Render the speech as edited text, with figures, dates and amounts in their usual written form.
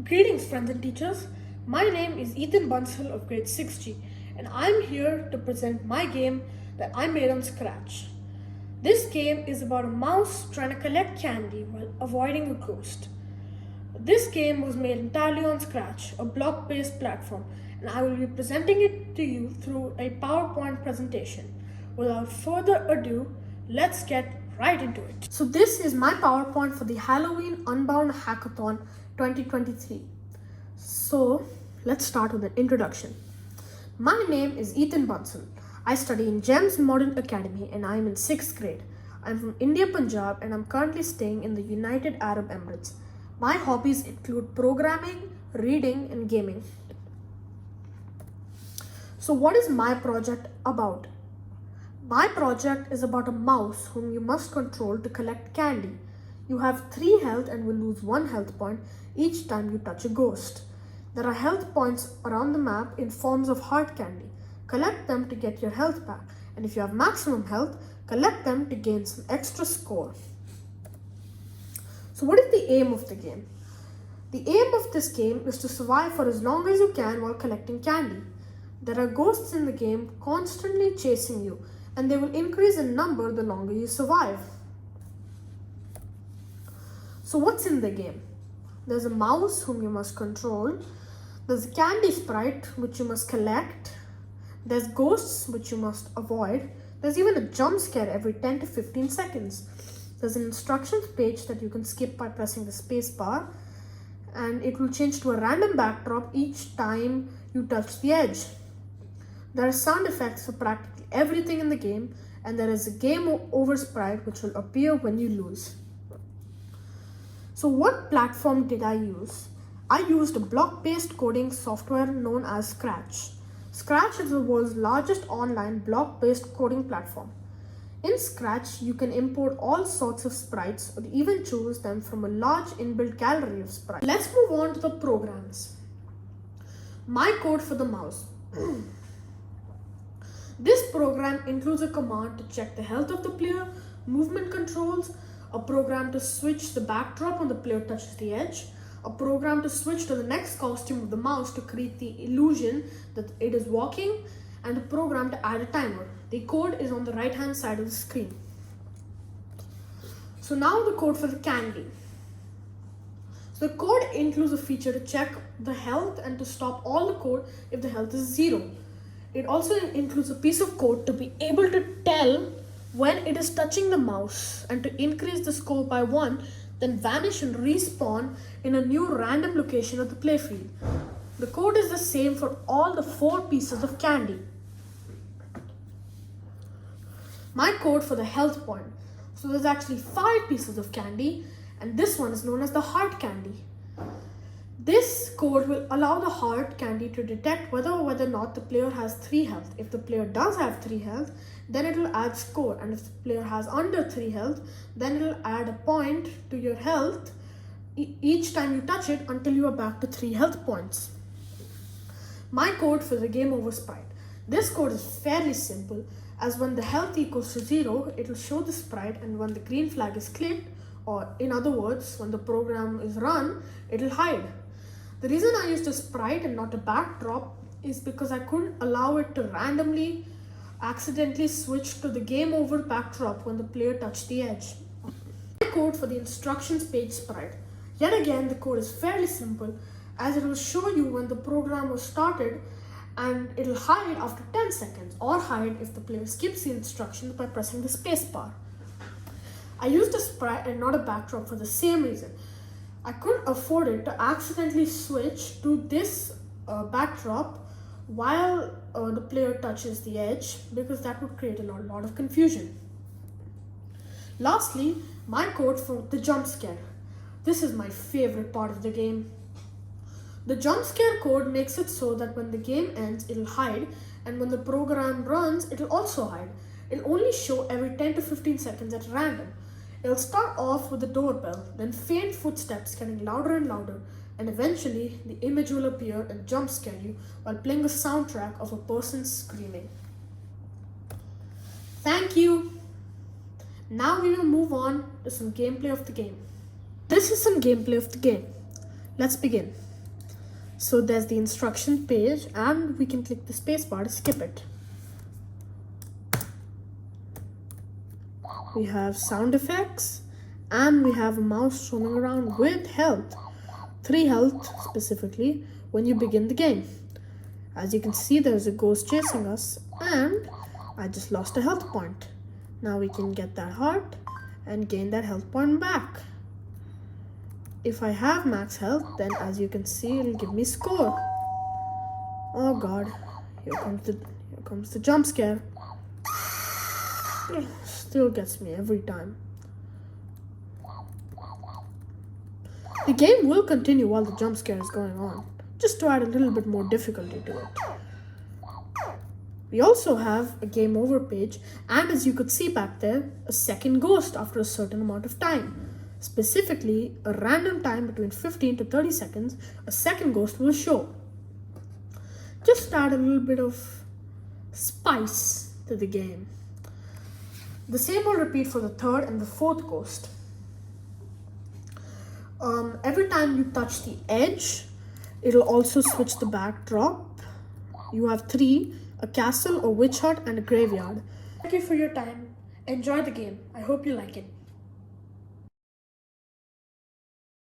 Greetings friends and teachers. My name is Ettan Bansal of grade 6G and I'm here to present my game that I made on Scratch. This game is about a mouse trying to collect candy while avoiding a ghost. This game was made entirely on Scratch, a block-based platform, and I will be presenting it to you through a PowerPoint presentation. Without further ado, let's get right into it. So this is my PowerPoint for the Halloween Unbound Hackathon 2023. So let's start with an introduction. My name is Ettan Bansal. I study in GEMS Modern Academy and I am in 6th grade. I'm from India, Punjab, and I'm currently staying in the United Arab Emirates. My hobbies include programming, reading, and gaming. So what is my project about? My project is about a mouse whom you must control to collect candy. You have 3 health and will lose 1 health point each time you touch a ghost. There are health points around the map in forms of heart candy. Collect them to get your health back, and if you have maximum health, collect them to gain some extra score. So what is the aim of the game? The aim of this game is to survive for as long as you can while collecting candy. There are ghosts in the game constantly chasing you, and they will increase in number the longer you survive. So what's in the game? There's a mouse whom you must control. There's a candy sprite which you must collect. There's ghosts which you must avoid. There's even a jump scare every 10 to 15 seconds. There's an instructions page that you can skip by pressing the space bar, and it will change to a random backdrop each time you touch the edge. There are sound effects for practically everything in the game, and there is a game over sprite which will appear when you lose. So what platform did I use? I used a block-based coding software known as Scratch. Scratch is the world's largest online block-based coding platform. In Scratch, you can import all sorts of sprites or even choose them from a large inbuilt gallery of sprites. Let's move on to the programs. My code for the mouse. This program includes a command to check the health of the player, movement controls, a program to switch the backdrop when the player touches the edge, a program to switch to the next costume of the mouse to create the illusion that it is walking, and a program to add a timer. The code is on the right hand side of the screen. So now the code for the candy. So the code includes a feature to check the health and to stop all the code if the health is 0. It also includes a piece of code to be able to tell when it is touching the mouse and to increase the score by 1, then vanish and respawn in a new random location of the playfield. The code is the same for all the 4 pieces of candy. My code for the health point. So there's actually 5 pieces of candy, and this one is known as the heart candy. This code will allow the heart candy to detect whether or not the player has 3 health. If the player does have 3 health, then it will add score, and if the player has under 3 health, then it will add a point to your health each time you touch it until you are back to 3 health points. My code for the game over sprite. This code is fairly simple, as when the health equals to 0, it will show the sprite, and when the green flag is clicked, or in other words, when the program is run, it will hide. The reason I used a sprite and not a backdrop is because I couldn't allow it to randomly accidentally switch to the game over backdrop when the player touched the edge. My code for the instructions page sprite. Yet again, the code is fairly simple, as it will show you when the program was started, and it will hide after 10 seconds or hide if the player skips the instructions by pressing the space bar. I used a sprite and not a backdrop for the same reason. I couldn't afford it to accidentally switch to this backdrop while the player touches the edge, because that would create a lot of confusion. Lastly, my code for the jump scare. This is my favorite part of the game. The jump scare code makes it so that when the game ends, it'll hide, and when the program runs, it'll also hide. It'll only show every 10 to 15 seconds at random. It'll start off with the doorbell, then faint footsteps getting louder and louder, and eventually the image will appear and jump scare you while playing a soundtrack of a person screaming. Thank you! Now we will move on to some gameplay of the game. This is some gameplay of the game. Let's begin. So there's the instruction page, and we can click the spacebar to skip it. We have sound effects, and we have a mouse roaming around with health. 3 health specifically when you begin the game. As you can see, there's a ghost chasing us, and I just lost a health point. Now we can get that heart and gain that health point back. If I have max health, then as you can see, it'll give me score. Oh god, here comes the jump scare. Still gets me every time. The game will continue while the jump scare is going on, just to add a little bit more difficulty to it. We also have a game over page, and as you could see back there, a second ghost after a certain amount of time. Specifically, a random time between 15 to 30 seconds, a second ghost will show. Just add a little bit of spice to the game. The same will repeat for the third and the fourth ghost. Every time you touch the edge, it'll also switch the backdrop. You have 3, a castle, a witch hut, and a graveyard. Thank you for your time. Enjoy the game. I hope you like it.